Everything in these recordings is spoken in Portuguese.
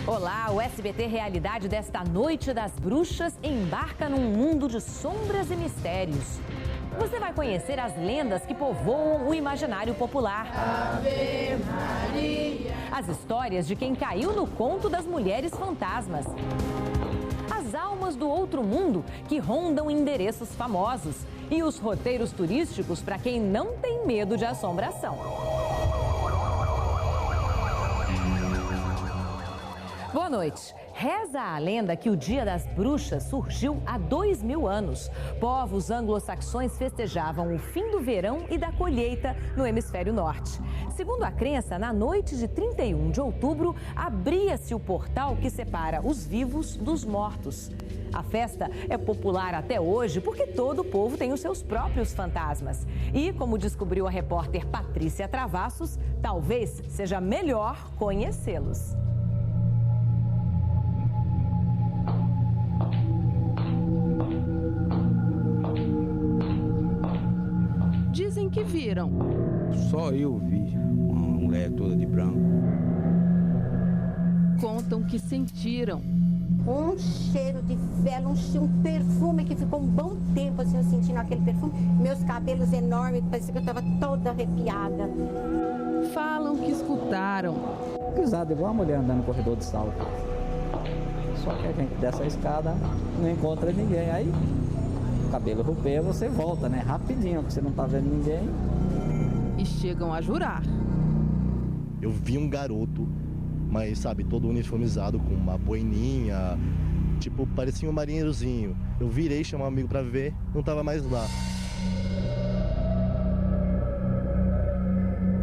Olá, o SBT Realidade desta Noite das Bruxas embarca num mundo de sombras e mistérios. Você vai conhecer as lendas que povoam o imaginário popular. Ave Maria. As histórias de quem caiu no conto das mulheres fantasmas. As almas do outro mundo que rondam endereços famosos. E os roteiros turísticos para quem não tem medo de assombração. Boa noite. Reza a lenda que o Dia das Bruxas surgiu há 2000 anos. Povos anglo-saxões festejavam o fim do verão e da colheita no hemisfério norte. Segundo a crença, na noite de 31 de outubro, abria-se o portal que separa os vivos dos mortos. A festa é popular até hoje porque todo o povo tem os seus próprios fantasmas. E, como descobriu a repórter Patrícia Travassos, talvez seja melhor conhecê-los. Dizem que viram. Só eu vi uma mulher toda de branco. Contam que sentiram. Um cheiro de vela, um perfume que ficou um bom tempo assim, eu sentindo aquele perfume. Meus cabelos enormes, parecia que eu estava toda arrepiada. Falam que escutaram. Pisado igual uma mulher andando no corredor de salto. Só que a gente desce a escada, não encontra ninguém. Aí o cabelo rompeu, você volta, né? Rapidinho, porque você não tá vendo ninguém. E chegam a jurar. Eu vi um garoto, mas sabe, todo uniformizado com uma boininha, tipo, parecia um marinheirozinho. Eu virei, chamar um amigo pra ver, não tava mais lá.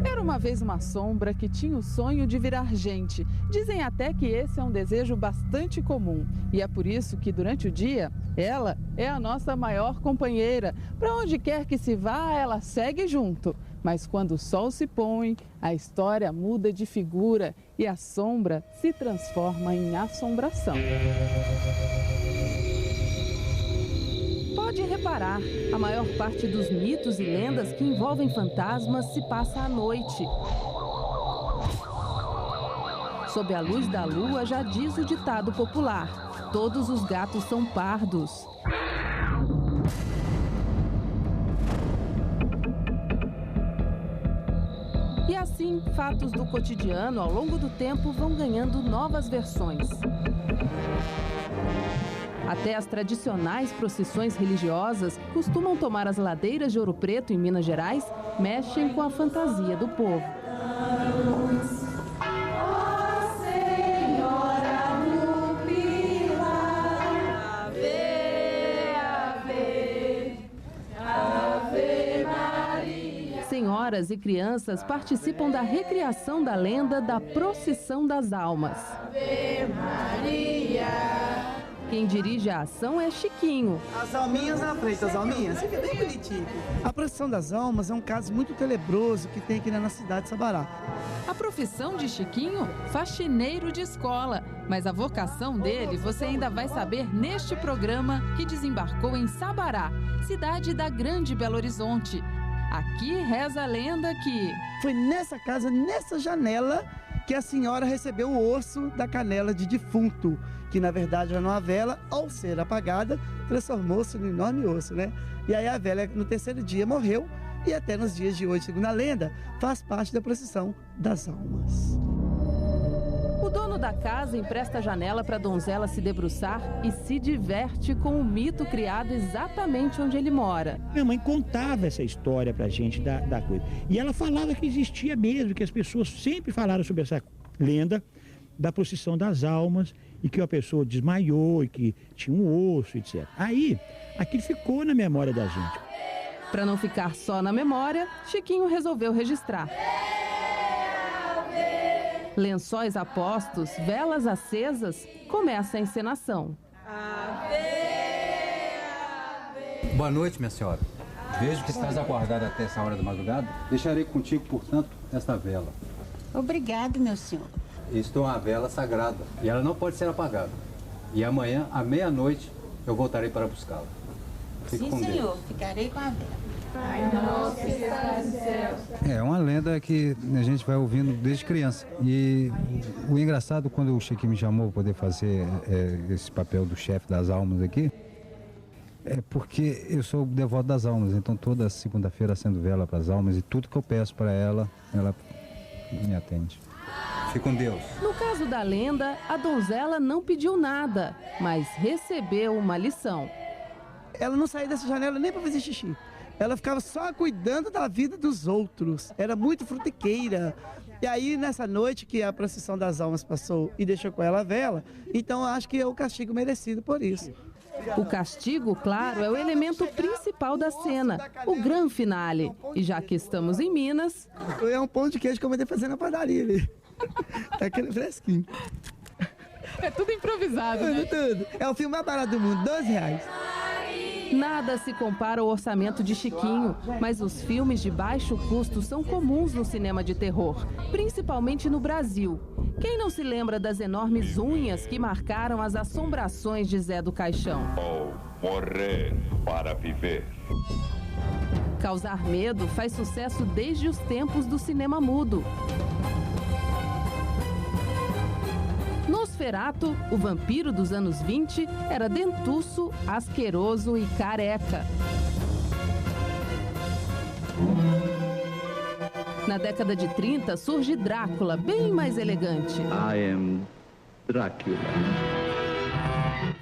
Era uma vez uma sombra que tinha o sonho de virar gente. Dizem até que esse é um desejo bastante comum. E é por isso que durante o dia, ela é a nossa maior companheira. Para onde quer que se vá, ela segue junto. Mas quando o sol se põe, a história muda de figura e a sombra se transforma em assombração. Pode reparar, a maior parte dos mitos e lendas que envolvem fantasmas se passa à noite. Sob a luz da lua, já diz o ditado popular: todos os gatos são pardos. E assim, fatos do cotidiano ao longo do tempo vão ganhando novas versões. Até as tradicionais procissões religiosas que costumam tomar as ladeiras de Ouro Preto, em Minas Gerais, mexem com a fantasia do povo. Senhoras e crianças participam da recriação da lenda da Procissão das Almas. Ave Maria. Quem dirige a ação é Chiquinho. As alminhas na frente, as alminhas, fica bem bonitinho. A Procissão das Almas é um caso muito tenebroso que tem aqui na cidade de Sabará. A profissão de Chiquinho? Faxineiro de escola. Mas a vocação dele você ainda vai saber neste programa que desembarcou em Sabará, cidade da Grande Belo Horizonte. Aqui reza a lenda que... Foi nessa casa, nessa janela, que a senhora recebeu o osso da canela de defunto, que na verdade era uma vela, ao ser apagada, transformou-se num enorme osso, né? E aí a vela, no terceiro dia, morreu, e até nos dias de hoje, segundo a lenda, faz parte da procissão das almas. O dono da casa empresta a janela para a donzela se debruçar e se diverte com o mito criado exatamente onde ele mora. Minha mãe contava essa história pra gente da coisa. E ela falava que existia mesmo, que as pessoas sempre falaram sobre essa lenda da procissão das almas e que a pessoa desmaiou e que tinha um osso, etc. Aí, aquilo ficou na memória da gente. Para não ficar só na memória, Chiquinho resolveu registrar. Lençóis apostos, velas acesas, começa a encenação. Boa noite, minha senhora. Vejo que estás aguardada até essa hora da madrugada. Deixarei contigo, portanto, esta vela. Obrigado, meu senhor. Isto é uma vela sagrada e ela não pode ser apagada. E amanhã, à meia-noite, eu voltarei para buscá-la. Sim, senhor. Ficarei com a vela. É uma lenda que a gente vai ouvindo desde criança. E o engraçado, quando o Chiquinho me chamou para poder fazer esse papel do chefe das almas aqui, é porque eu sou o devoto das almas. Então toda segunda-feira acendo vela para as almas e tudo que eu peço para ela, ela me atende. Fique com Deus. No caso da lenda, a donzela não pediu nada, mas recebeu uma lição. Ela não saía dessa janela nem para fazer xixi. Ela ficava só cuidando da vida dos outros. Era muito frutiqueira. E aí, nessa noite que a procissão das almas passou e deixou com ela a vela, então eu acho que é o castigo merecido por isso. O castigo, claro, é o elemento principal da cena, o grande finale. E já que estamos em Minas... É um pão de queijo que eu mandei fazer na padaria ali. Tá aquele fresquinho. É tudo improvisado, né? Tudo. É o filme mais barato do mundo, R$12. Nada se compara ao orçamento de Chiquinho, mas os filmes de baixo custo são comuns no cinema de terror, principalmente no Brasil. Quem não se lembra das enormes unhas que marcaram as assombrações de Zé do Caixão? Ou morrer para viver. Causar medo faz sucesso desde os tempos do cinema mudo. Nosferatu, o vampiro dos anos 20, era dentuço, asqueroso e careca. Na década de 30 surge Drácula, bem mais elegante. I am Drácula.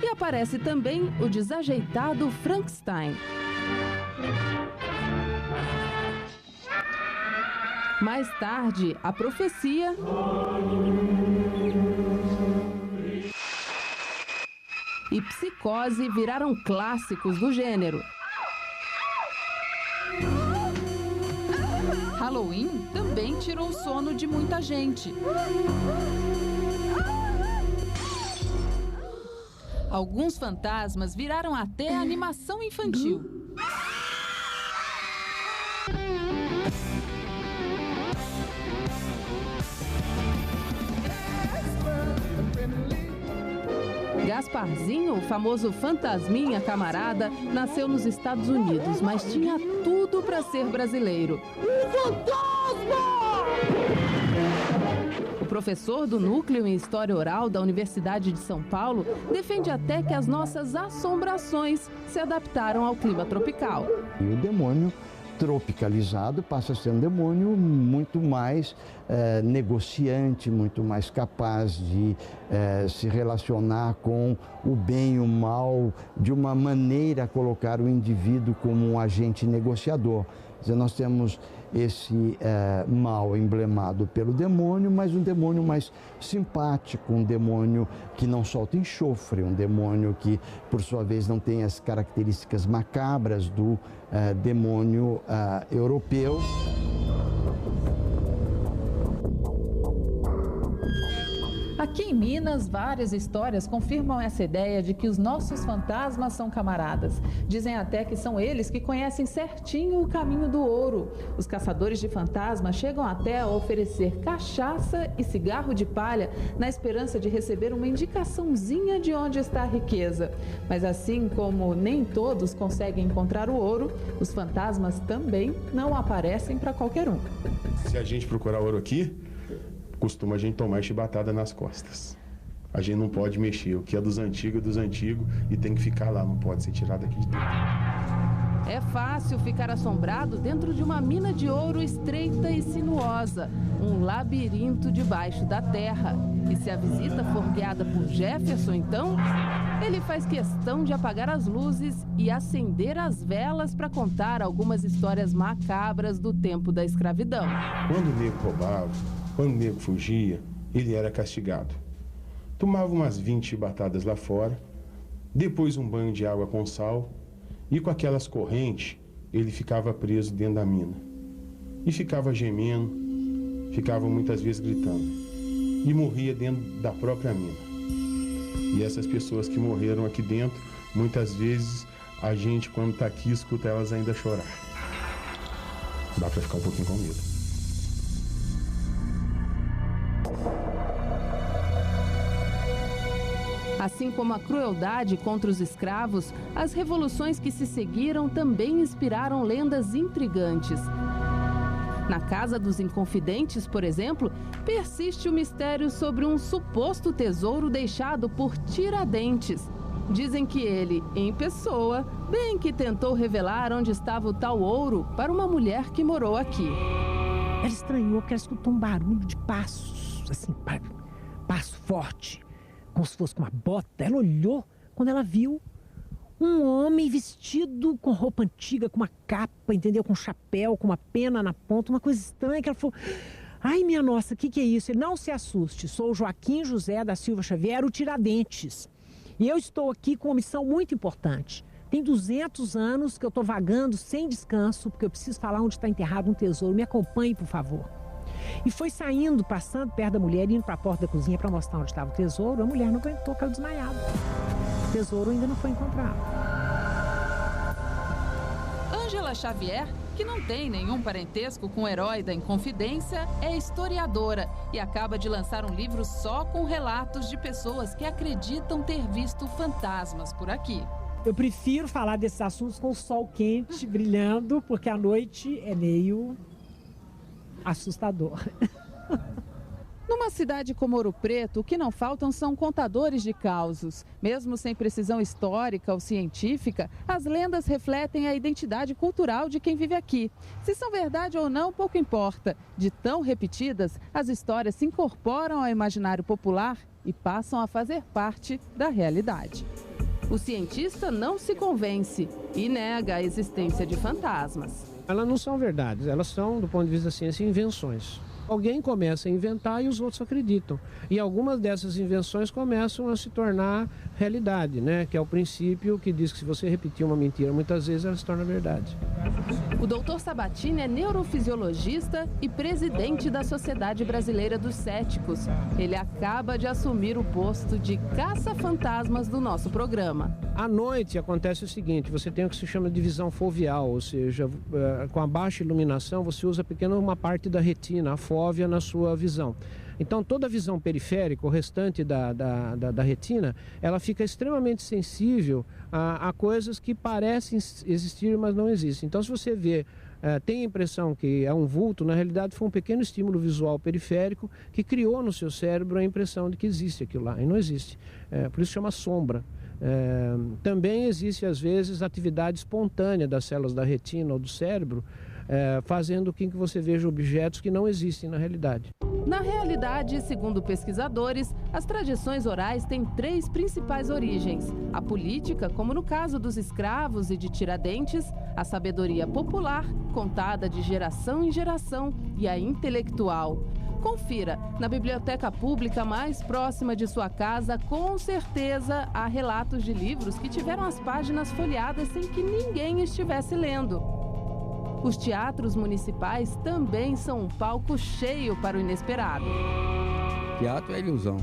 E aparece também o desajeitado Frankenstein. Mais tarde, a profecia e Psicose viraram clássicos do gênero. Halloween também tirou o sono de muita gente. Alguns fantasmas viraram até animação infantil. Gasparzinho, o famoso fantasminha camarada, nasceu nos Estados Unidos, mas tinha tudo para ser brasileiro. O professor do Núcleo em História Oral da Universidade de São Paulo defende até que as nossas assombrações se adaptaram ao clima tropical. E o demônio tropicalizado passa a ser um demônio muito mais negociante, muito mais capaz de se relacionar com o bem e o mal de uma maneira a colocar o indivíduo como um agente negociador. Quer dizer, nós temos esse mal emblemado pelo demônio, mas um demônio mais simpático, um demônio que não solta enxofre, um demônio que, por sua vez, não tem as características macabras do demônio europeu. Aqui em Minas, várias histórias confirmam essa ideia de que os nossos fantasmas são camaradas. Dizem até que são eles que conhecem certinho o caminho do ouro. Os caçadores de fantasmas chegam até a oferecer cachaça e cigarro de palha na esperança de receber uma indicaçãozinha de onde está a riqueza. Mas assim como nem todos conseguem encontrar o ouro, os fantasmas também não aparecem para qualquer um. Se a gente procurar ouro aqui, costuma a gente tomar chibatada nas costas. A gente não pode mexer. O que é dos antigos e tem que ficar lá, não pode ser tirado aqui de dentro. É fácil ficar assombrado dentro de uma mina de ouro estreita e sinuosa, um labirinto debaixo da terra. E se a visita for guiada por Jefferson, então, ele faz questão de apagar as luzes e acender as velas para contar algumas histórias macabras do tempo da escravidão. Quando o nego roubava, quando o nego fugia, ele era castigado. Tomava umas 20 chibatadas lá fora, depois um banho de água com sal, e com aquelas correntes, ele ficava preso dentro da mina. E ficava gemendo, ficava muitas vezes gritando. E morria dentro da própria mina. E essas pessoas que morreram aqui dentro, muitas vezes, a gente, quando está aqui, escuta elas ainda chorar. Dá para ficar um pouquinho com medo. Assim como a crueldade contra os escravos, as revoluções que se seguiram também inspiraram lendas intrigantes. Na Casa dos Inconfidentes, por exemplo, persiste o mistério sobre um suposto tesouro deixado por Tiradentes. Dizem que ele, em pessoa, bem que tentou revelar onde estava o tal ouro para uma mulher que morou aqui. Ela estranhou que ela escutou um barulho de passos, assim, passo forte, como se fosse com uma bota. Ela olhou quando ela viu um homem vestido com roupa antiga, com uma capa, entendeu? Com um chapéu, com uma pena na ponta, uma coisa estranha que ela falou... Ai, minha nossa, o que é isso? Ele, não se assuste, sou o Joaquim José da Silva Xavier, o Tiradentes. E eu estou aqui com uma missão muito importante. Tem 200 anos que eu estou vagando sem descanso, porque eu preciso falar onde está enterrado um tesouro. Me acompanhe, por favor. E foi saindo, passando perto da mulher, indo para a porta da cozinha para mostrar onde estava o tesouro. A mulher não aguentou, caiu desmaiada. O tesouro ainda não foi encontrado. Ângela Xavier, que não tem nenhum parentesco com o herói da Inconfidência, é historiadora e acaba de lançar um livro só com relatos de pessoas que acreditam ter visto fantasmas por aqui. Eu prefiro falar desses assuntos com o sol quente, brilhando, porque a noite é meio assustador. Numa cidade como Ouro Preto, o que não faltam são contadores de causos. Mesmo sem precisão histórica ou científica, as lendas refletem a identidade cultural de quem vive aqui. Se são verdade ou não, pouco importa. De tão repetidas, as histórias se incorporam ao imaginário popular e passam a fazer parte da realidade. O cientista não se convence e nega a existência de fantasmas. Elas não são verdades, elas são, do ponto de vista da ciência, invenções. Alguém começa a inventar e os outros acreditam. E algumas dessas invenções começam a se tornar realidade, né? Que é o princípio que diz que se você repetir uma mentira muitas vezes, ela se torna verdade. O Dr. Sabatini é neurofisiologista e presidente da Sociedade Brasileira dos Céticos. Ele acaba de assumir o posto de caça-fantasmas do nosso programa. À noite acontece o seguinte, você tem o que se chama de visão foveal, ou seja, com a baixa iluminação você usa uma parte da retina, a fóvea, na sua visão. Então toda a visão periférica, o restante da retina, ela fica extremamente sensível a coisas que parecem existir, mas não existem. Então se você vê, tem a impressão que é um vulto, na realidade foi um pequeno estímulo visual periférico que criou no seu cérebro a impressão de que existe aquilo lá, e não existe. Por isso chama sombra. Também existe às vezes atividade espontânea das células da retina ou do cérebro, fazendo com que você veja objetos que não existem na realidade. Na realidade, segundo pesquisadores, as tradições orais têm 3 principais origens: a política, como no caso dos escravos e de Tiradentes, a sabedoria popular, contada de geração em geração, e a intelectual. Confira, na biblioteca pública mais próxima de sua casa, com certeza há relatos de livros que tiveram as páginas folheadas sem que ninguém estivesse lendo. Os teatros municipais também são um palco cheio para o inesperado. Teatro é ilusão.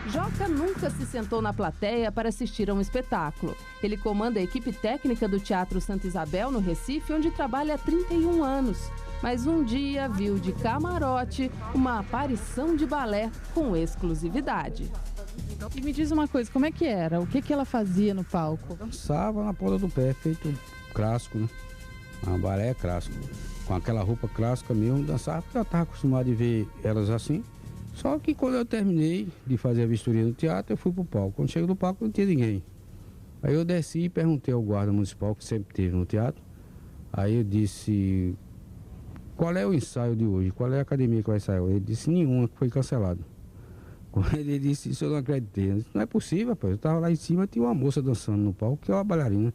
Joca nunca se sentou na plateia para assistir a um espetáculo. Ele comanda a equipe técnica do Teatro Santa Isabel, no Recife, onde trabalha há 31 anos. Mas um dia viu de camarote uma aparição de balé com exclusividade. E me diz uma coisa, como é que era? O que ela fazia no palco? Dançava na ponta do pé, feito clássico, né? Uma balé clássico. Com aquela roupa clássica mesmo, dançava, porque eu estava acostumado a ver elas assim. Só que quando eu terminei de fazer a vistoria no teatro, eu fui pro palco. Quando chego no palco, não tinha ninguém. Aí eu desci e perguntei ao guarda municipal, que sempre teve no teatro. Aí eu disse, qual é o ensaio de hoje? Qual é a academia que vai ensaiar? Ele disse, nenhuma, que foi cancelado. Quando ele disse isso, eu não acreditei. Eu disse, não é possível, rapaz. Eu estava lá em cima, tinha uma moça dançando no palco, que é uma bailarina.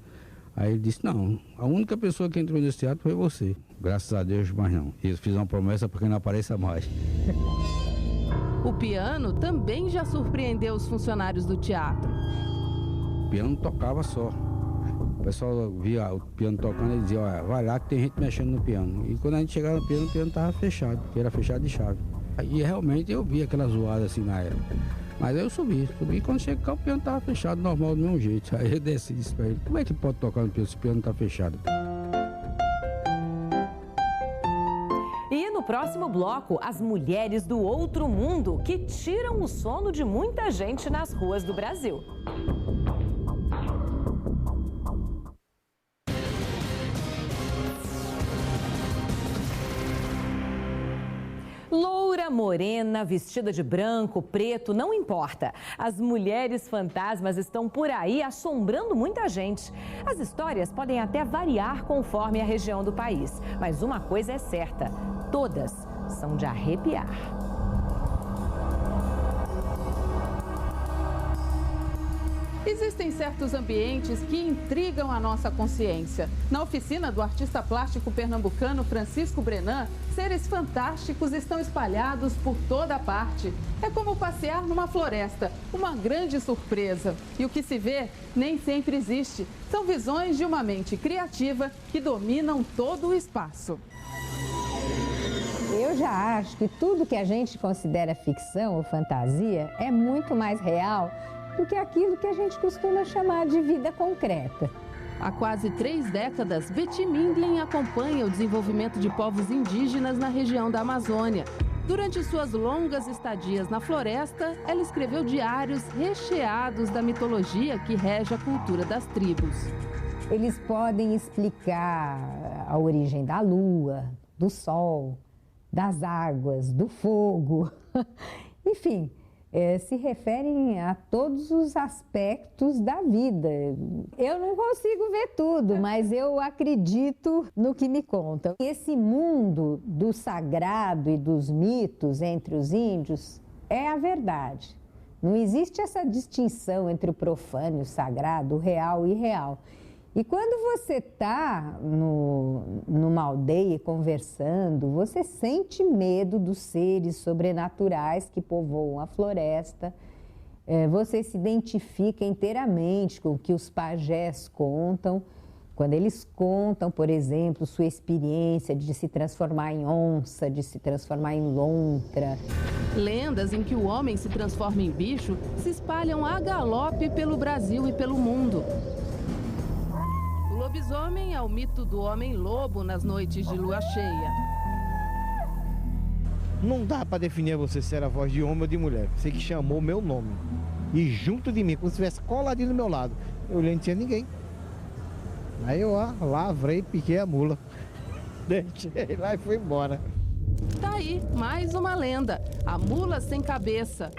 Aí ele disse, não, a única pessoa que entrou nesse teatro foi você. Graças a Deus, mas não. Eu fiz uma promessa para que não apareça mais. O piano também já surpreendeu os funcionários do teatro. O piano tocava só. O pessoal via o piano tocando e dizia, olha, vai lá que tem gente mexendo no piano. E quando a gente chegava no piano, o piano estava fechado, porque era fechado de chave. E realmente eu vi aquela zoada assim na época. Mas aí eu subi e quando cheguei cá o piano estava fechado, normal, do mesmo jeito. Aí eu desci e disse para ele, como é que pode tocar no piano se o piano está fechado? E no no próximo bloco, as mulheres do outro mundo que tiram o sono de muita gente nas ruas do Brasil. Loura, morena, vestida de branco, preto, não importa. As mulheres fantasmas estão por aí assombrando muita gente. As histórias podem até variar conforme a região do país, mas uma coisa é certa, todas são de arrepiar. Existem certos ambientes que intrigam a nossa consciência. Na oficina do artista plástico pernambucano Francisco Brenan, seres fantásticos estão espalhados por toda parte. É como passear numa floresta, uma grande surpresa. E o que se vê nem sempre existe. São visões de uma mente criativa que dominam todo o espaço. Eu já acho que tudo que a gente considera ficção ou fantasia é muito mais real do que aquilo que a gente costuma chamar de vida concreta. Há quase 3 décadas, Betty Mindlin acompanha o desenvolvimento de povos indígenas na região da Amazônia. Durante suas longas estadias na floresta, ela escreveu diários recheados da mitologia que rege a cultura das tribos. Eles podem explicar a origem da lua, do sol, das águas, do fogo, enfim, se referem a todos os aspectos da vida. Eu não consigo ver tudo, mas eu acredito no que me contam. Esse mundo do sagrado e dos mitos entre os índios é a verdade. Não existe essa distinção entre o profano e o sagrado, o real e o irreal. E quando você está numa aldeia conversando, você sente medo dos seres sobrenaturais que povoam a floresta. Você se identifica inteiramente com o que os pajés contam. Quando eles contam, por exemplo, sua experiência de se transformar em onça, de se transformar em lontra. Lendas em que o homem se transforma em bicho se espalham a galope pelo Brasil e pelo mundo. O lobisomem é o mito do homem-lobo nas noites de lua cheia. Não dá para definir você se era voz de homem ou de mulher. Você que chamou meu nome. E junto de mim, como se estivesse coladinho do meu lado. Eu olhei, não tinha ninguém. Aí eu lavrei, piquei a mula. Deixei lá e fui embora. Tá aí, mais uma lenda. A mula sem cabeça.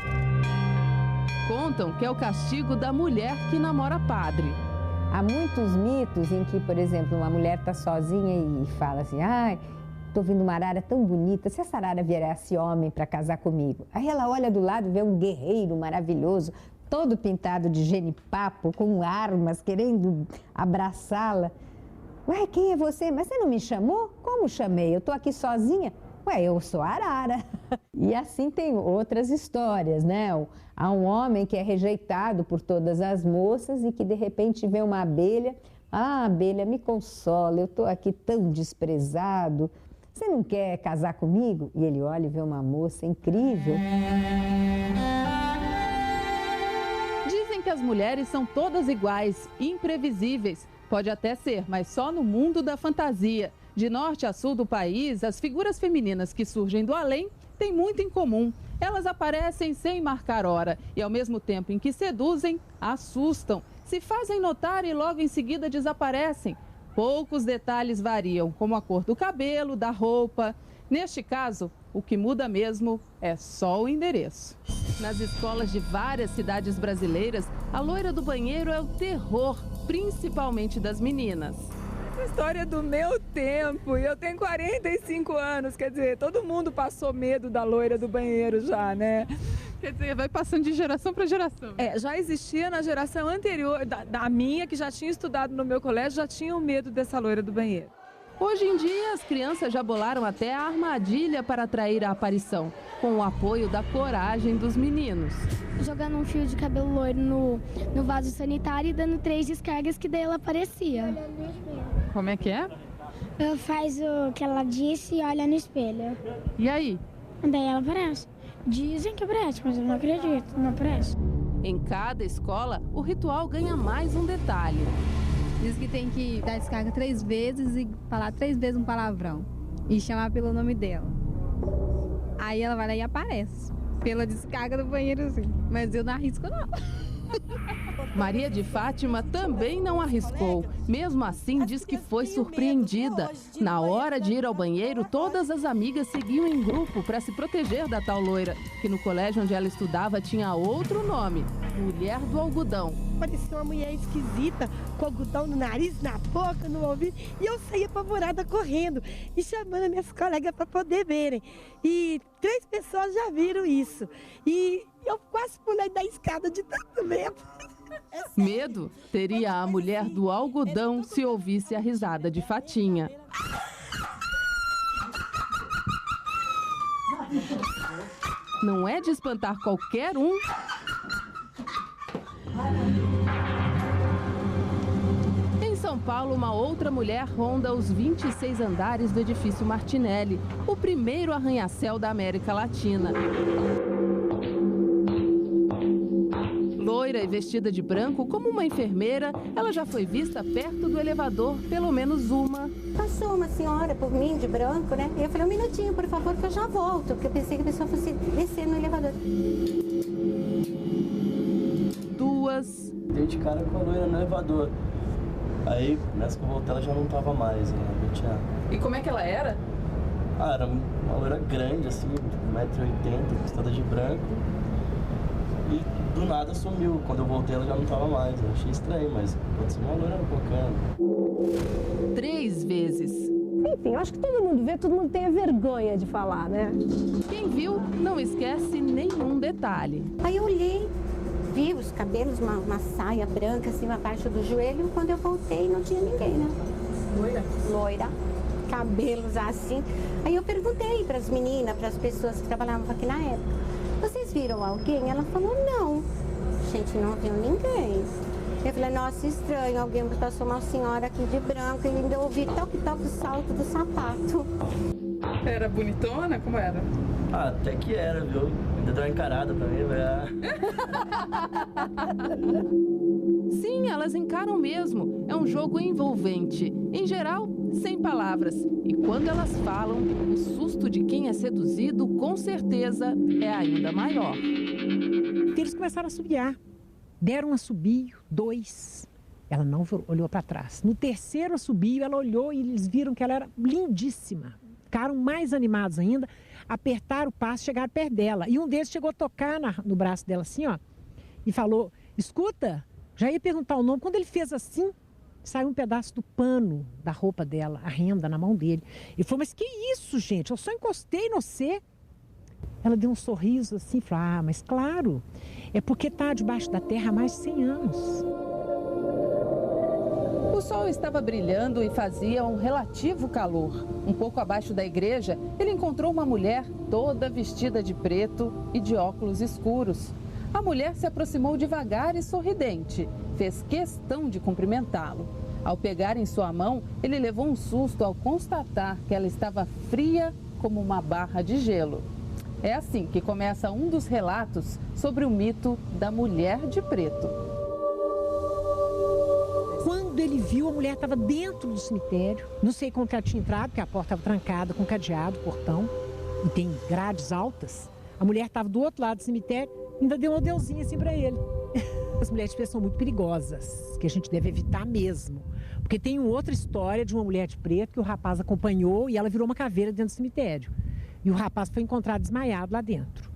Contam que é o castigo da mulher que namora padre. Há muitos mitos em que, por exemplo, uma mulher está sozinha e fala assim: ai, estou vendo uma arara tão bonita, se essa arara viesse homem para casar comigo. Aí ela olha do lado e vê um guerreiro maravilhoso, todo pintado de genipapo, com armas, querendo abraçá-la. Ué, quem é você? Mas você não me chamou? Como chamei? Eu estou aqui sozinha. Ué, eu sou a arara. E assim tem outras histórias, né? Há um homem que é rejeitado por todas as moças e que de repente vê uma abelha. Ah, abelha, me consola, eu estou aqui tão desprezado. Você não quer casar comigo? E ele olha e vê uma moça incrível. Dizem que as mulheres são todas iguais, imprevisíveis. Pode até ser, mas só no mundo da fantasia. De norte a sul do país, as figuras femininas que surgem do além têm muito em comum. Elas aparecem sem marcar hora e, ao mesmo tempo em que seduzem, assustam, se fazem notar e logo em seguida desaparecem. Poucos detalhes variam, como a cor do cabelo, da roupa. Neste caso, o que muda mesmo é só o endereço. Nas escolas de várias cidades brasileiras, a loira do banheiro é o terror, principalmente das meninas. História do meu tempo, e eu tenho 45 anos, quer dizer, todo mundo passou medo da loira do banheiro já, né? Quer dizer, vai passando de geração para geração. Já existia na geração anterior, da minha, que já tinha estudado no meu colégio, já tinham medo dessa loira do banheiro. Hoje em dia, as crianças já bolaram até a armadilha para atrair a aparição, com o apoio da coragem dos meninos. Jogando um fio de cabelo loiro no vaso sanitário e dando 3 descargas que daí ela aparecia. Como é que é? Faz o que ela disse e olha no espelho. E aí? Daí ela aparece. Dizem que aparece, mas eu não acredito, não aparece. Em cada escola, o ritual ganha mais um detalhe. Diz que tem que dar descarga 3 vezes e falar 3 vezes um palavrão. E chamar pelo nome dela. Aí ela vai lá e aparece, pela descarga do banheiro assim. Mas eu não arrisco não. Maria de Fátima também não arriscou. Mesmo assim, diz que foi surpreendida. Na hora de ir ao banheiro, todas as amigas seguiam em grupo para se proteger da tal loira, que no colégio onde ela estudava tinha outro nome, Mulher do Algodão. Parecia uma mulher esquisita, com algodão no nariz, na boca, no ouvido, e eu saía apavorada correndo e chamando minhas colegas para poder verem. E 3 pessoas já viram isso. E eu quase pulei da escada de tanto medo. Medo teria a Mulher do Algodão se ouvisse a risada de Fatinha. Não é de espantar qualquer um. Em São Paulo, uma outra mulher ronda os 26 andares do edifício Martinelli, o primeiro arranha-céu da América Latina. Loira e vestida de branco como uma enfermeira, ela já foi vista perto do elevador pelo menos uma. Passou uma senhora por mim de branco, né? Eu falei, 1 minutinho, por favor, que eu já volto, porque eu pensei que a pessoa fosse descer no elevador. 2. Dei de cara com a loira no elevador. Aí, nessa que eu voltei, ela já não tava mais, né? E como é que ela era? Era uma loira grande, assim, 1,80m, vestada de branco. E do nada sumiu. Quando eu voltei, ela já não tava mais. Eu achei estranho, mas pode ser uma loira bacana. 3 vezes. Enfim, eu acho que todo mundo vê, todo mundo tem a vergonha de falar, né? Quem viu não esquece nenhum detalhe. Aí eu olhei, vi os cabelos, uma saia branca assim abaixo do joelho. Quando eu voltei, não tinha ninguém, né? Loira? Loira, cabelos assim. Aí eu perguntei para as meninas, para as pessoas que trabalhavam aqui na época: vocês viram alguém? Ela falou, não. Gente, não viu ninguém. Eu falei, nossa, estranho, alguém passou uma senhora aqui de branco e ainda ouvi toque-toque o salto do sapato. Era bonitona? Como era? Ah, até que era, viu? Ainda deu uma encarada pra mim, velho. Sim, elas encaram mesmo. É um jogo envolvente. Em geral, sem palavras. E quando elas falam, o susto de quem é seduzido, com certeza, é ainda maior. Eles começaram a assobiar. Deram um assobio, 2. Ela não olhou para trás. No 3º assobio, ela olhou e eles viram que ela era lindíssima. Ficaram mais animados ainda, apertaram o passo, chegaram perto dela. E um deles chegou a tocar no braço dela assim, ó, e falou, escuta, já ia perguntar o nome. Quando ele fez assim, saiu um pedaço do pano da roupa dela, a renda na mão dele. Ele falou, mas que isso, gente? Eu só encostei no você. Ela deu um sorriso assim, falou, ah, mas claro, é porque está debaixo da terra há mais de 100 anos. O sol estava brilhando e fazia um relativo calor. Um pouco abaixo da igreja, ele encontrou uma mulher toda vestida de preto e de óculos escuros. A mulher se aproximou devagar e sorridente. Fez questão de cumprimentá-lo. Ao pegar em sua mão, ele levou um susto ao constatar que ela estava fria como uma barra de gelo. É assim que começa um dos relatos sobre o mito da mulher de preto. Quando ele viu, a mulher estava dentro do cemitério. Não sei como que ela tinha entrado, porque a porta estava trancada, com cadeado, portão. E tem grades altas. A mulher estava do outro lado do cemitério, ainda deu um adeuzinho assim para ele. As mulheres de preto são muito perigosas, que a gente deve evitar mesmo. Porque tem outra história de uma mulher de preto que o rapaz acompanhou e ela virou uma caveira dentro do cemitério. E o rapaz foi encontrado desmaiado lá dentro.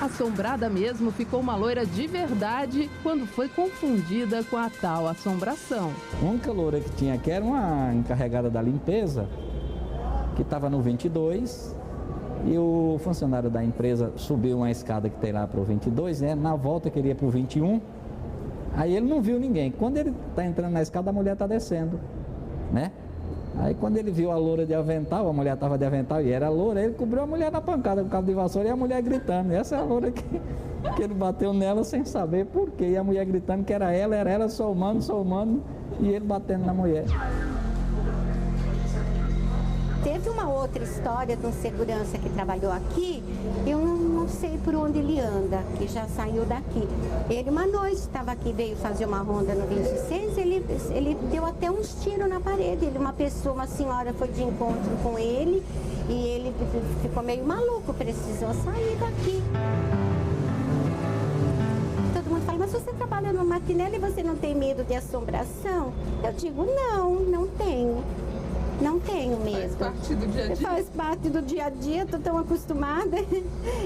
Assombrada mesmo ficou uma loira de verdade quando foi confundida com a tal assombração. A única loira que tinha aqui era uma encarregada da limpeza, que estava no 22, e o funcionário da empresa subiu uma escada que tem lá para o 22, né? Na volta queria para o 21, aí ele não viu ninguém. Quando ele está entrando na escada, a mulher está descendo, né? Aí quando ele viu a loura de avental, a mulher estava de avental e era loura, ele cobriu a mulher na pancada com cabo de vassoura e a mulher gritando. E essa é a loura que ele bateu nela sem saber por quê. E a mulher gritando que era ela sou humano, e ele batendo na mulher. Teve Teve uma outra história de um segurança que trabalhou aqui, eu não sei por onde ele anda, que já saiu daqui. Ele uma noite estava aqui, veio fazer uma ronda no 26, ele deu até uns tiros na parede. Uma pessoa, uma senhora foi de encontro com ele e ele ficou meio maluco, precisou sair daqui. Todo mundo fala, mas você trabalha no Martinelli e você não tem medo de assombração? Eu digo, não tenho. Não tenho mesmo. Faz parte do dia a dia? Faz parte do dia a dia, estou tão acostumada.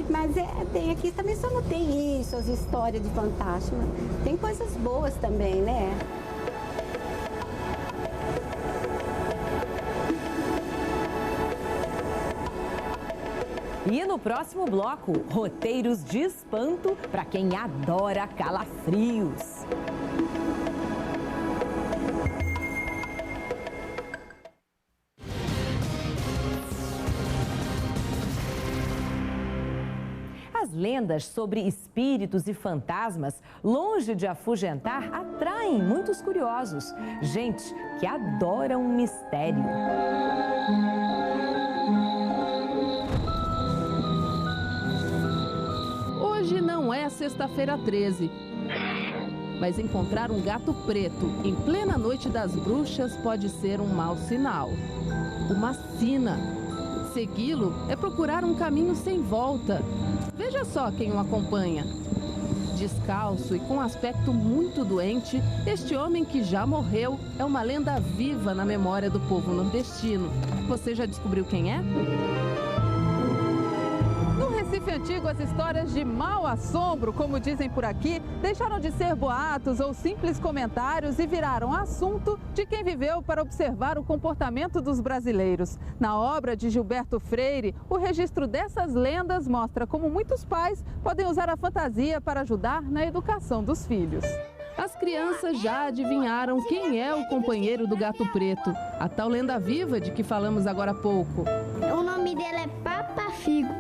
Mas tem aqui também, só não tem isso, as histórias de fantasma. Tem coisas boas também, né? E no próximo bloco, roteiros de espanto para quem adora calafrios. As lendas sobre espíritos e fantasmas, longe de afugentar, atraem muitos curiosos. Gente que adora um mistério. Hoje não é sexta-feira 13, mas encontrar um gato preto em plena noite das bruxas pode ser um mau sinal. Uma sina. Segui-lo é procurar um caminho sem volta. Veja só quem o acompanha. Descalço e com aspecto muito doente, este homem que já morreu é uma lenda viva na memória do povo nordestino. Você já descobriu quem é? No Recife Antigo, as histórias de mau assombro, como dizem por aqui, deixaram de ser boatos ou simples comentários e viraram assunto de quem viveu para observar o comportamento dos brasileiros. Na obra de Gilberto Freire, o registro dessas lendas mostra como muitos pais podem usar a fantasia para ajudar na educação dos filhos. As crianças já adivinharam quem é o companheiro do gato preto, a tal lenda viva de que falamos agora há pouco. O nome dele é Papa Figo.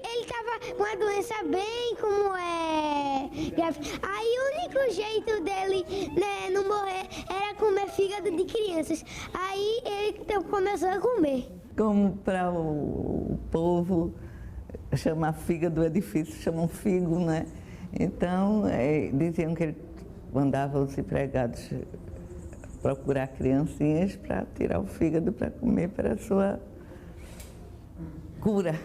Ele tava com a doença bem como é grave. Aí o único jeito dele, né, não morrer era comer fígado de crianças. Aí ele começou a comer. Como para o povo chamar fígado é difícil, chamam figo, né? Então diziam que ele mandava os empregados procurar criancinhas para tirar o fígado para comer para a sua cura.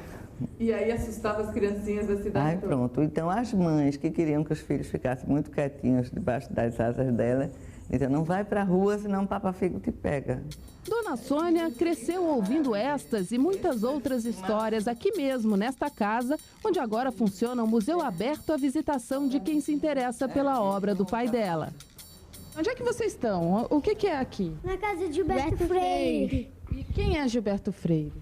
E aí assustava as criancinhas da cidade. Ai, pronto. Então as mães que queriam que os filhos ficassem muito quietinhos debaixo das asas dela, diziam, não vai para a rua, senão o Papa Figo te pega. Dona Sônia cresceu ouvindo estas e muitas outras histórias aqui mesmo, nesta casa, onde agora funciona um museu aberto à visitação de quem se interessa pela obra do pai dela. Onde é que vocês estão? O que é aqui? Na casa de Gilberto Freire. E quem é Gilberto Freire?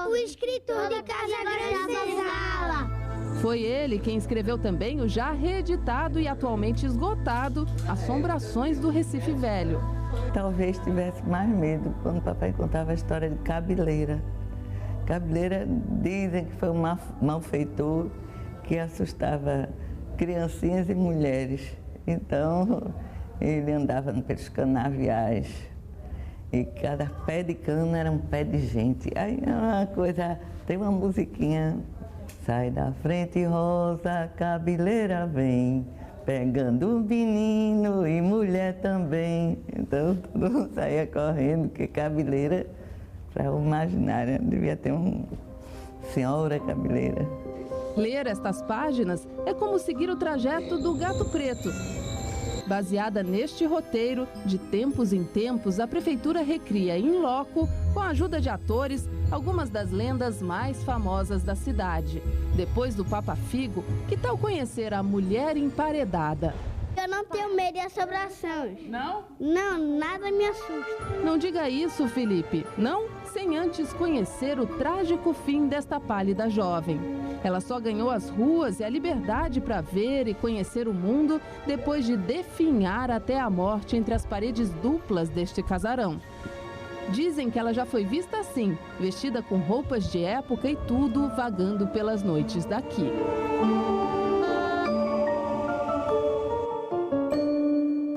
O escritor de Casa Grande Senzala. Foi ele quem escreveu também o já reeditado e atualmente esgotado Assombrações do Recife Velho. Talvez tivesse mais medo quando o papai contava a história de Cabeleira. Cabeleira dizem que foi um malfeitor que assustava criancinhas e mulheres. Então ele andava pelos canaviais. E cada pé de cana era um pé de gente. Aí é uma coisa, tem uma musiquinha. Sai da frente, Rosa, Cabeleira vem, pegando menino e mulher também. Então todo mundo saía correndo, porque Cabeleira, para o imaginário, devia ter senhora Cabeleira. Ler estas páginas é como seguir o trajeto do Gato Preto. Baseada neste roteiro, de tempos em tempos, a Prefeitura recria in loco, com a ajuda de atores, algumas das lendas mais famosas da cidade. Depois do Papa Figo, que tal conhecer a Mulher Emparedada? Eu não tenho medo de assombrações. Não? Não, nada me assusta. Não diga isso, Felipe. Não, sem antes conhecer o trágico fim desta pálida jovem. Ela só ganhou as ruas e a liberdade para ver e conhecer o mundo depois de definhar até a morte entre as paredes duplas deste casarão. Dizem que ela já foi vista assim, vestida com roupas de época e tudo, vagando pelas noites daqui.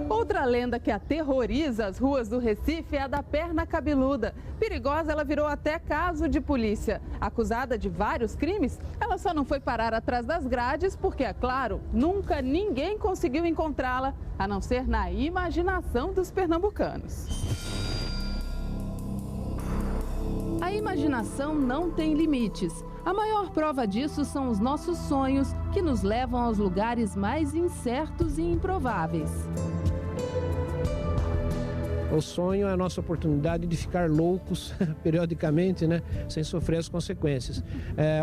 Outra lenda que aterroriza as ruas do Recife é a da perna cabeluda. Perigosa, ela virou até caso de polícia. Acusada de vários crimes, ela só não foi parar atrás das grades porque, é claro, nunca ninguém conseguiu encontrá-la, a não ser na imaginação dos pernambucanos. A imaginação não tem limites. A maior prova disso são os nossos sonhos, que nos levam aos lugares mais incertos e improváveis. O sonho é a nossa oportunidade de ficar loucos periodicamente, né, sem sofrer as consequências.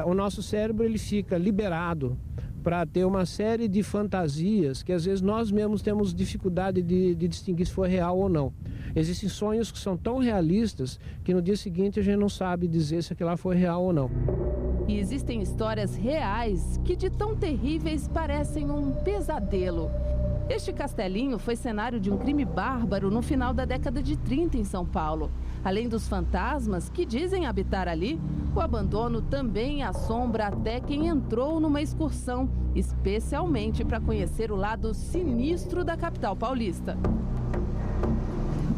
O nosso cérebro ele fica liberado para ter uma série de fantasias que às vezes nós mesmos temos dificuldade de distinguir se foi real ou não. Existem sonhos que são tão realistas que no dia seguinte a gente não sabe dizer se aquilo lá foi real ou não. E existem histórias reais que de tão terríveis parecem um pesadelo. Este castelinho foi cenário de um crime bárbaro no final da década de 30 em São Paulo. Além dos fantasmas que dizem habitar ali, o abandono também assombra até quem entrou numa excursão, especialmente para conhecer o lado sinistro da capital paulista.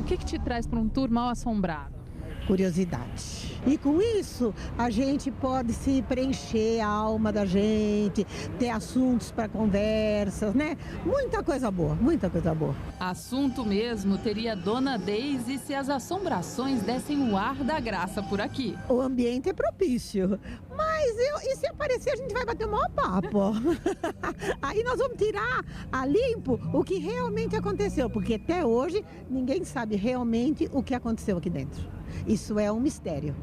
O que te traz para um tour mal assombrado? Curiosidade. E com isso, a gente pode se preencher a alma da gente, ter assuntos para conversas, né? Muita coisa boa, muita coisa boa. Assunto mesmo teria Dona Deise se as assombrações dessem o ar da graça por aqui. O ambiente é propício, mas e se aparecer a gente vai bater o maior papo. Aí nós vamos tirar a limpo o que realmente aconteceu, porque até hoje ninguém sabe realmente o que aconteceu aqui dentro. Isso é um mistério.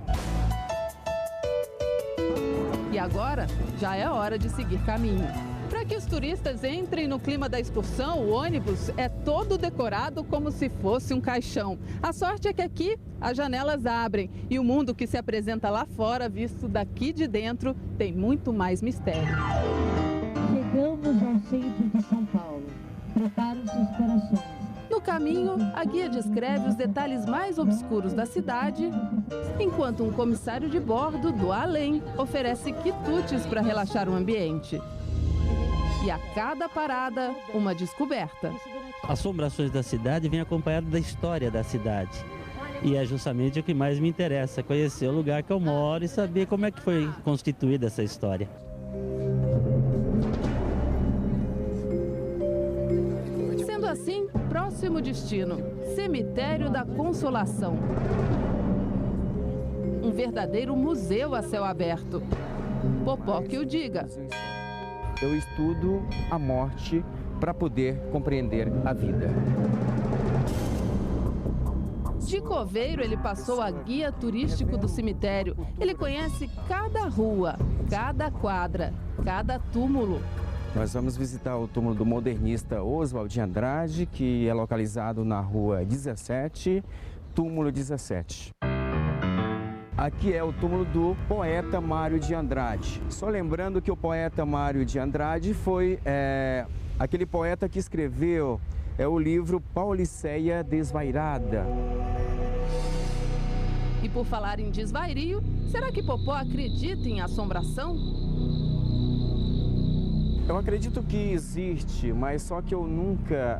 E agora, já é hora de seguir caminho. Para que os turistas entrem no clima da excursão, o ônibus é todo decorado como se fosse um caixão. A sorte é que aqui as janelas abrem e o mundo que se apresenta lá fora, visto daqui de dentro, tem muito mais mistério. Chegamos ao centro de São Paulo. Prepare os seus corações. No caminho, a guia descreve os detalhes mais obscuros da cidade, enquanto um comissário de bordo do além oferece quitutes para relaxar o ambiente. E a cada parada, uma descoberta. Assombrações da cidade vêm acompanhadas da história da cidade. E é justamente o que mais me interessa, conhecer o lugar que eu moro e saber como é que foi constituída essa história. Sendo assim, próximo destino, Cemitério da Consolação. Um verdadeiro museu a céu aberto. Popó que o diga. Eu estudo a morte para poder compreender a vida. De coveiro, ele passou a guia turístico do cemitério. Ele conhece cada rua, cada quadra, cada túmulo. Nós vamos visitar o túmulo do modernista Oswald de Andrade, que é localizado na rua 17, túmulo 17. Aqui é o túmulo do poeta Mário de Andrade. Só lembrando que o poeta Mário de Andrade foi aquele poeta que escreveu o livro Pauliceia Desvairada. E por falar em desvairio, será que Popó acredita em assombração? Eu acredito que existe, mas só que eu nunca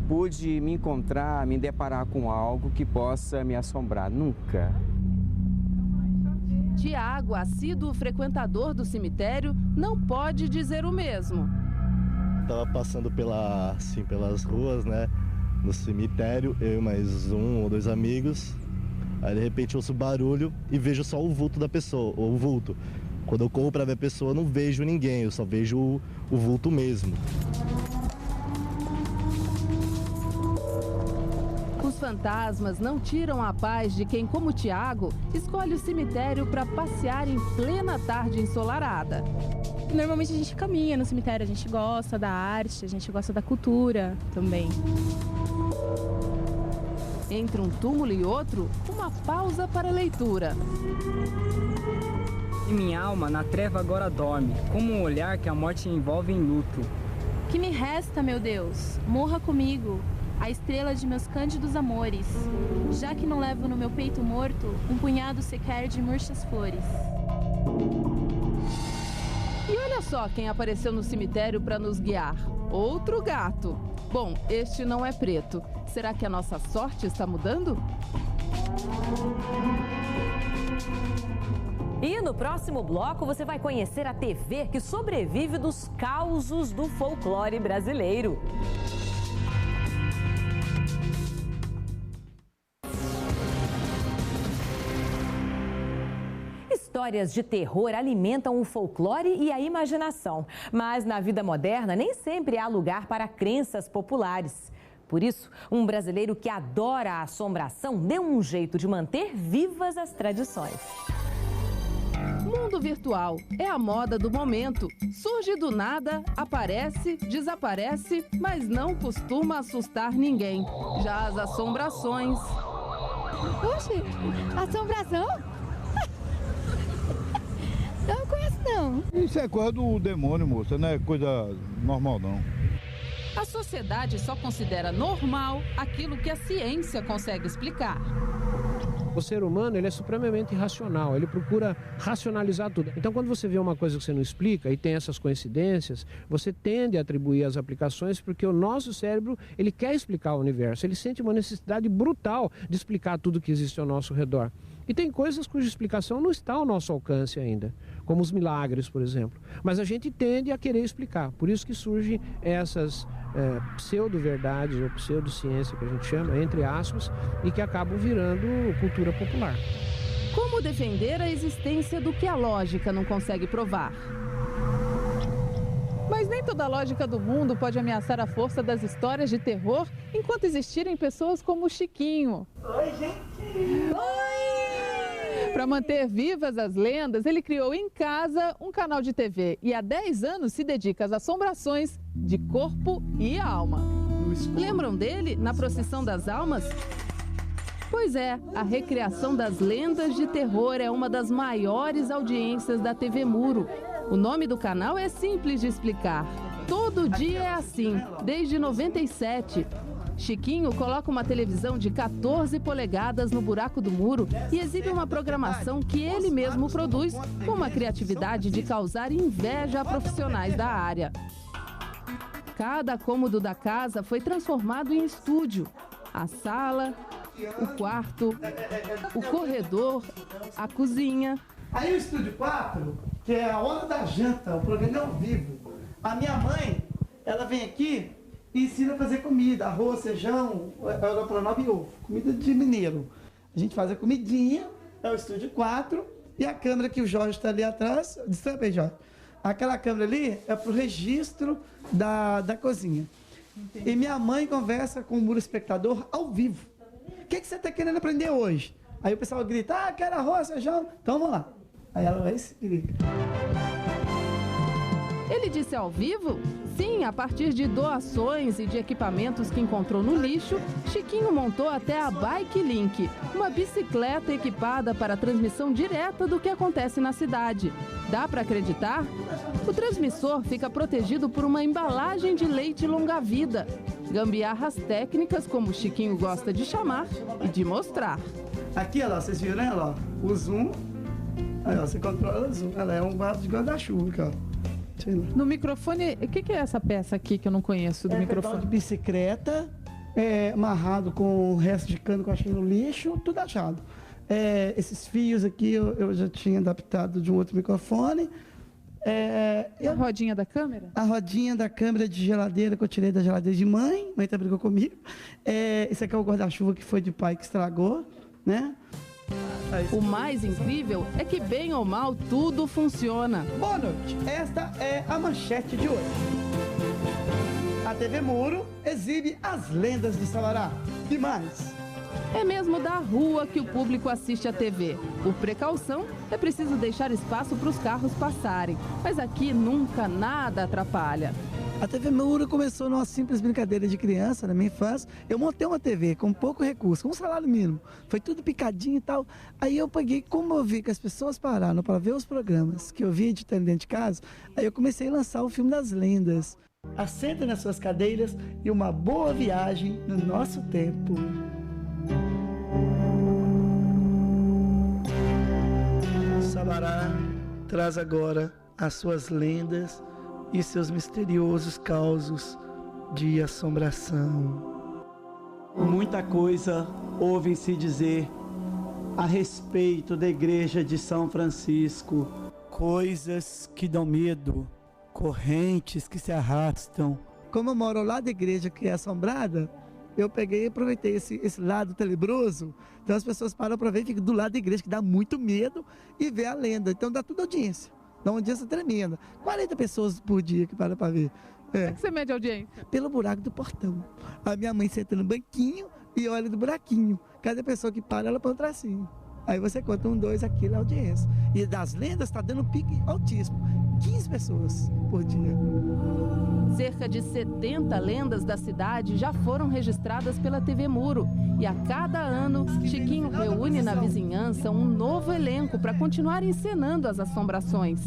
pude me encontrar, me deparar com algo que possa me assombrar. Nunca. Tiago, assíduo frequentador do cemitério, não pode dizer o mesmo. Estava passando pelas ruas, né, no cemitério, eu e mais um ou dois amigos. Aí de repente ouço barulho e vejo só o vulto da pessoa, o vulto. Quando eu corro para ver a pessoa, eu não vejo ninguém, eu só vejo o vulto mesmo. Os fantasmas não tiram a paz de quem, como Tiago, escolhe o cemitério para passear em plena tarde ensolarada. Normalmente a gente caminha no cemitério, a gente gosta da arte, a gente gosta da cultura também. Entre um túmulo e outro, uma pausa para a leitura. E minha alma na treva agora dorme, como um olhar que a morte envolve em luto. Que me resta, meu Deus? Morra comigo, a estrela de meus cândidos amores, já que não levo no meu peito morto um punhado sequer de murchas flores. E olha só quem apareceu no cemitério para nos guiar. Outro gato. Bom, este não é preto. Será que a nossa sorte está mudando? E no próximo bloco você vai conhecer a TV que sobrevive dos causos do folclore brasileiro. Histórias de terror alimentam o folclore e a imaginação, mas na vida moderna nem sempre há lugar para crenças populares. Por isso, um brasileiro que adora a assombração deu um jeito de manter vivas as tradições. Mundo virtual é a moda do momento. Surge do nada, aparece, desaparece, mas não costuma assustar ninguém. Já as assombrações... Oxe, assombração? Não conheço, não. Isso é coisa do demônio, moça, não é coisa normal, não. A sociedade só considera normal aquilo que a ciência consegue explicar. O ser humano, ele é supremamente irracional, ele procura racionalizar tudo. Então, quando você vê uma coisa que você não explica e tem essas coincidências, você tende a atribuir as aplicações porque o nosso cérebro, ele quer explicar o universo, ele sente uma necessidade brutal de explicar tudo que existe ao nosso redor. E tem coisas cuja explicação não está ao nosso alcance ainda, como os milagres, por exemplo. Mas a gente tende a querer explicar, por isso que surgem essas pseudo-verdades ou pseudociência, que a gente chama, entre aspas, e que acabam virando cultura popular. Como defender a existência do que a lógica não consegue provar? Mas nem toda a lógica do mundo pode ameaçar a força das histórias de terror enquanto existirem pessoas como o Chiquinho. Oi, gente! Oi! Para manter vivas as lendas, ele criou em casa um canal de TV e há 10 anos se dedica às assombrações de corpo e alma. Lembram dele na Procissão das Almas? Pois é, a recriação das lendas de terror é uma das maiores audiências da TV Muro. O nome do canal é simples de explicar. Todo dia é assim, desde 97. Chiquinho coloca uma televisão de 14 polegadas no buraco do muro e exibe uma programação que ele mesmo produz com uma criatividade de causar inveja a profissionais da área. Cada cômodo da casa foi transformado em estúdio. A sala, o quarto, o corredor, a cozinha. Aí o Estúdio 4, que é a hora da janta, o programa é ao vivo. A minha mãe, ela vem aqui e ensina a fazer comida, arroz, feijão, aeroplanova e ovo, comida de mineiro. A gente faz a comidinha, é o Estúdio 4, e a câmera que o Jorge está ali atrás, distrampa aí, Jorge. Aquela câmera ali é para o registro da cozinha. Entendi. E minha mãe conversa com o Muro Espectador ao vivo. O que você está querendo aprender hoje? Aí o pessoal grita, quero arroz, feijão, então vamos lá. Aí ela vai se grita. Ele disse ao vivo? Sim, a partir de doações e de equipamentos que encontrou no lixo, Chiquinho montou até a Bike Link, uma bicicleta equipada para a transmissão direta do que acontece na cidade. Dá para acreditar? O transmissor fica protegido por uma embalagem de leite longa-vida. Gambiarras técnicas, como o Chiquinho gosta de chamar e de mostrar. Aqui, ó, vocês viram ela, ó, o zoom. Aí, ó, você controla o zoom. Ela é um vaso de guarda-chuva, aqui, ó. No microfone, o que é essa peça aqui que eu não conheço do microfone? De bicicleta, amarrado com o resto de cano que eu achei no lixo, tudo achado. Esses fios aqui eu já tinha adaptado de um outro microfone. A rodinha da câmera? A rodinha da câmera de geladeira que eu tirei da geladeira de mãe até brigou comigo. Esse aqui é o guarda-chuva que foi de pai que estragou, né? O mais incrível é que, bem ou mal, tudo funciona. Boa noite, esta é a manchete de hoje. A TV Muro exibe as lendas de Sabará e mais. É mesmo da rua que o público assiste à TV. Por precaução, é preciso deixar espaço para os carros passarem. Mas aqui nunca nada atrapalha. A TV Muro começou numa simples brincadeira de criança, na minha infância. Eu montei uma TV com pouco recurso, com um salário mínimo. Foi tudo picadinho e tal. Aí eu peguei, como eu vi que as pessoas pararam para ver os programas que eu via editando dentro de casa, aí eu comecei a lançar o filme das lendas. Assentem nas suas cadeiras e uma boa viagem no nosso tempo. Sabará traz agora as suas lendas e seus misteriosos causos de assombração. Muita coisa ouvem-se dizer a respeito da igreja de São Francisco. Coisas que dão medo, correntes que se arrastam. Como eu moro ao lado da igreja que é assombrada, eu peguei e aproveitei esse lado tenebroso. Então as pessoas param para ver e ficam do lado da igreja, que dá muito medo, e vê a lenda. Então dá tudo audiência. Dá uma audiência tremenda. 40 pessoas por dia que param para ver. Como é que você mede a audiência? Pelo buraco do portão. A minha mãe senta no banquinho e olha do buraquinho. Cada pessoa que para, ela põe um tracinho. Aí você conta 1, 2, aquilo é a audiência. E das lendas está dando pique altíssimo. 15 pessoas por dia. Cerca de 70 lendas da cidade já foram registradas pela TV Muro. E a cada ano, Chiquinho reúne na vizinhança um novo elenco para continuar encenando as assombrações.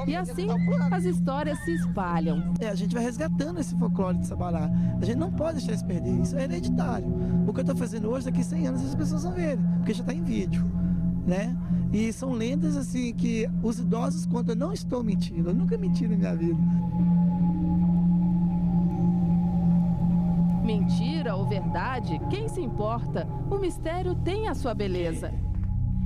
E assim, as histórias se espalham. A gente vai resgatando esse folclore de Sabará. A gente não pode deixar isso perder, isso é hereditário. O que eu estou fazendo hoje, daqui a 100 anos, as pessoas vão ver, porque já está em vídeo, né? E são lendas assim que os idosos contam, eu não estou mentindo, eu nunca menti na minha vida. Mentira ou verdade, quem se importa? O mistério tem a sua beleza.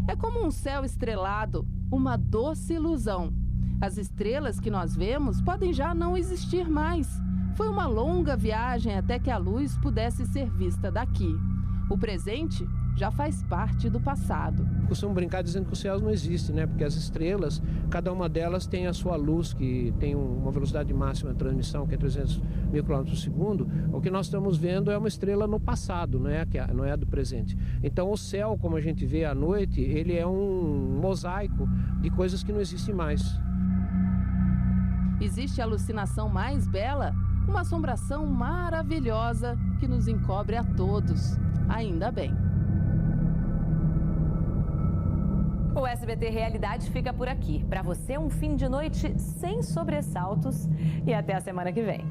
É como um céu estrelado, uma doce ilusão. As estrelas que nós vemos podem já não existir mais. Foi uma longa viagem até que a luz pudesse ser vista daqui. O presente já faz parte do passado. Costumo brincar dizendo que os céus não existem, né? Porque as estrelas, cada uma delas tem a sua luz, que tem uma velocidade máxima de transmissão, que é 300 mil km por segundo. O que nós estamos vendo é uma estrela no passado, não é a do presente. Então o céu, como a gente vê à noite, ele é um mosaico de coisas que não existem mais. Existe alucinação mais bela? Uma assombração maravilhosa que nos encobre a todos. Ainda bem. O SBT Realidade fica por aqui. Para você, um fim de noite sem sobressaltos. E até a semana que vem.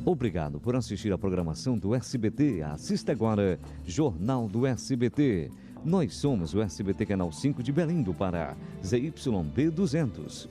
Obrigado por assistir a programação do SBT. Assista agora Jornal do SBT. Nós somos o SBT Canal 5 de Belém do Pará, ZYB 200.